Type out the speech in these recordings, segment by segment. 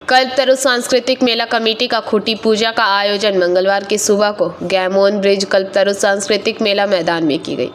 कल्पतरु सांस्कृतिक मेला कमेटी का खूंटी पूजा का आयोजन मंगलवार की सुबह को गैमोन ब्रिज कल्पतरु सांस्कृतिक मेला मैदान में की गई।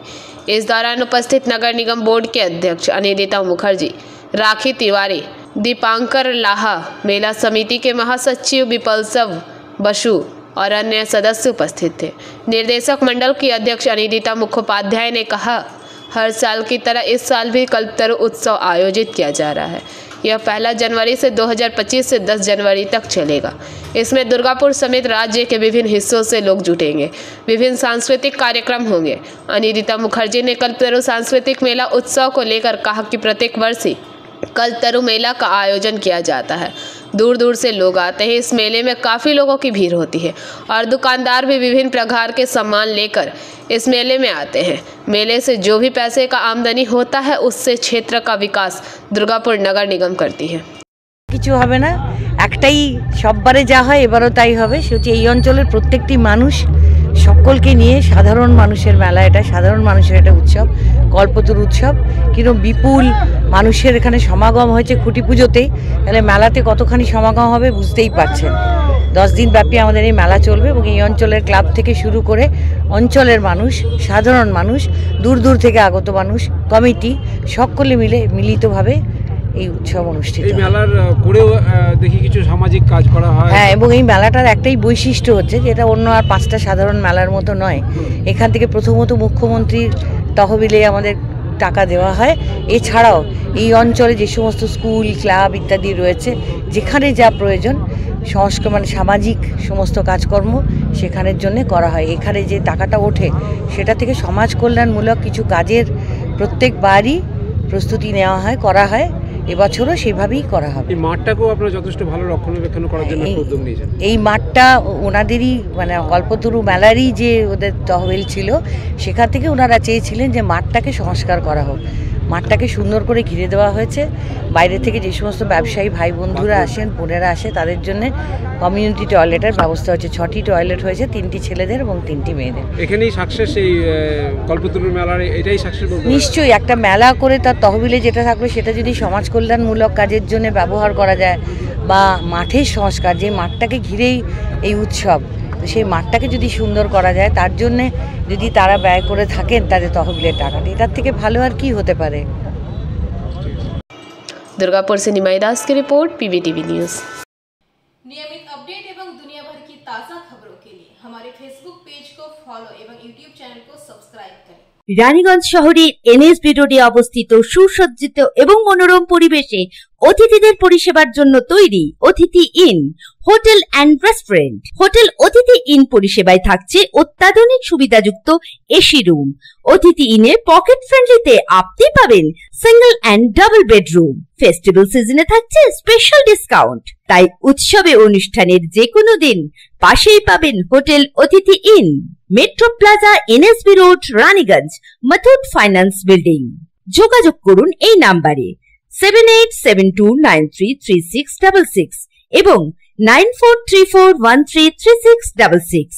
इस दौरान उपस्थित नगर निगम बोर्ड के अध्यक्ष अनिदिता मुखर्जी, राखी तिवारी, दीपांकर लाहा, मेला समिति के महासचिव विपलसव बसु और अन्य सदस्य उपस्थित थे। निर्देशक मंडल की अध्यक्ष अनिदिता मुखोपाध्याय ने कहा, हर साल की तरह इस साल भी कल्पतरु उत्सव आयोजित किया जा रहा है। यह 1 जनवरी से 2025 से 10 जनवरी तक चलेगा। इसमें दुर्गापुर समेत राज्य के विभिन्न हिस्सों से लोग जुटेंगे। विभिन्न सांस्कृतिक कार्यक्रम होंगे। अनिदिता मुखर्जी ने कल्पतरु सांस्कृतिक मेला उत्सव को लेकर कहा कि प्रत्येक वर्ष ही कल्पतरु मेला का आयोजन किया जाता है। दूर दूर से लोग आते हैं। इस मेले में काफ़ी लोगों की भीड़ होती है और दुकानदार भी विभिन्न प्रकार के सामान लेकर इस मेले में आते हैं। मेले से जो भी पैसे का आमदनी होता है उससे क्षेत्र का विकास दुर्गापुर नगर निगम करती है। কিছু হবে না, একটাই সববারে যা হয় এবারও তাই হবে। সেটি এই অঞ্চলের প্রত্যেকটি মানুষ সকলকে নিয়ে সাধারণ মানুষের মেলা, এটা সাধারণ মানুষের একটা উৎসব, কল্পতরু উৎসব। কিন্তু বিপুল মানুষের এখানে সমাগম হয়েছে খুঁটি পুজোতেই, তাহলে মেলাতে কতখানি সমাগম হবে বুঝতেই পারছেন। 10 দিন ব্যাপী আমাদের এই মেলা চলবে এবং এই অঞ্চলের ক্লাব থেকে শুরু করে অঞ্চলের মানুষ, সাধারণ মানুষ, দূর দূর থেকে আগত মানুষ, কমিটি সকলে মিলে মিলিতভাবে এই উৎসব অনুষ্ঠিত হয়। এই মেলার করেও দেখি কিছু সামাজিক কাজ করা হয়। হ্যাঁ, এবং এই মেলাটার একটাই বৈশিষ্ট্য হচ্ছে যে এটা অন্য আর 5টা সাধারণ মেলার মতো নয়। এখান থেকে প্রথমত মুখ্যমন্ত্রীর তহবিলে আমাদের টাকা দেওয়া হয়। এছাড়াও এই অঞ্চলে যে সমস্ত স্কুল, ক্লাব ইত্যাদি রয়েছে, যেখানে যা প্রয়োজন মানে সামাজিক সমস্ত কাজকর্ম সেখানের জন্য করা হয়। এখানে যে টাকাটা ওঠে সেটা থেকে সমাজ কল্যাণমূলক কিছু কাজের প্রত্যেকবারই প্রস্তুতি নেওয়া হয়, করা হয়। এবছরও সেভাবেই করা হবে। এই মাঠটাকেও আপনারা যথেষ্ট ভালো রক্ষণাবেক্ষণ করার জন্য উদ্যোগ নিয়েছেন। এই মাঠটা ওনাদেরই মানে কল্পতরু মেলারই যে ওদের তহবিল ছিল সেখান থেকে ওনারা চেয়েছিলেন যে মাঠটাকে সংস্কার করা হোক। মাঠটাকে সুন্দর করে ঘিরে দেওয়া হয়েছে। বাইরে থেকে যে সমস্ত ব্যবসায়ী ভাই বন্ধুরা আসেন, বোনেরা আসে, তাদের জন্য কমিউনিটি টয়লেটের ব্যবস্থা হচ্ছে। 6টি টয়লেট হয়েছে, 3টি ছেলেদের এবং 3টি মেয়েদের। এখানেই সাকসেস, এই কল্পতরু মেলার এটাই সাকসেস বলতে নিশ্চয়ই। একটা মেলা করে তার তহবিলে যেটা থাকবে সেটা যদি সমাজ কল্যাণমূলক কাজের জন্য ব্যবহার করা যায়, বা মাঠের সংস্কার, যে মাঠটাকে ঘিরেই এই উৎসব, সেই মাঠটাকে যদি সুন্দর করা যায়, তার জন্যে যদি তারা ব্যয় করে থাকেন তাদের তহবিলের টাকাটা, এটার থেকে ভালো আর কি হতে পারে। दुर्गापुर से निमाई दास की रिपोर्ट, PBTV न्यूज़। नियमित अपडेट एवं दुनिया भर की ताज़ा खबरों के लिए हमारे फेसबुक पेज को फॉलो एवं यूट्यूब चैनल को सब्सक्राइब करें। রানীগঞ্জ শহরের NSB রোডে অবস্থিত সুসজ্জিত এবং মনোরম পরিবেশে অতিথিদের পরিষেবার জন্য তৈরি অতিথি in hotel and restaurant. Hotel অতিথি ইন পরিষেবায় থাকছে অত্যাধুনিক সুবিধাযুক্ত এসি রুম। অতিথি ইনে পকেট ফ্রেন্ডলিতে আপনি পাবেন single and double bedroom. Festival সিজনে থাকছে স্পেশাল ডিসকাউন্ট। তাই উৎসবে অনুষ্ঠানের যে কোনো দিন পাশেই পাবেন হোটেল অতিথি in, metro plaza, NSB road, Raniganj, Muthoot finance building. যোগাযোগ করুন এই নাম্বারে 7872933666 এবং 9434133666।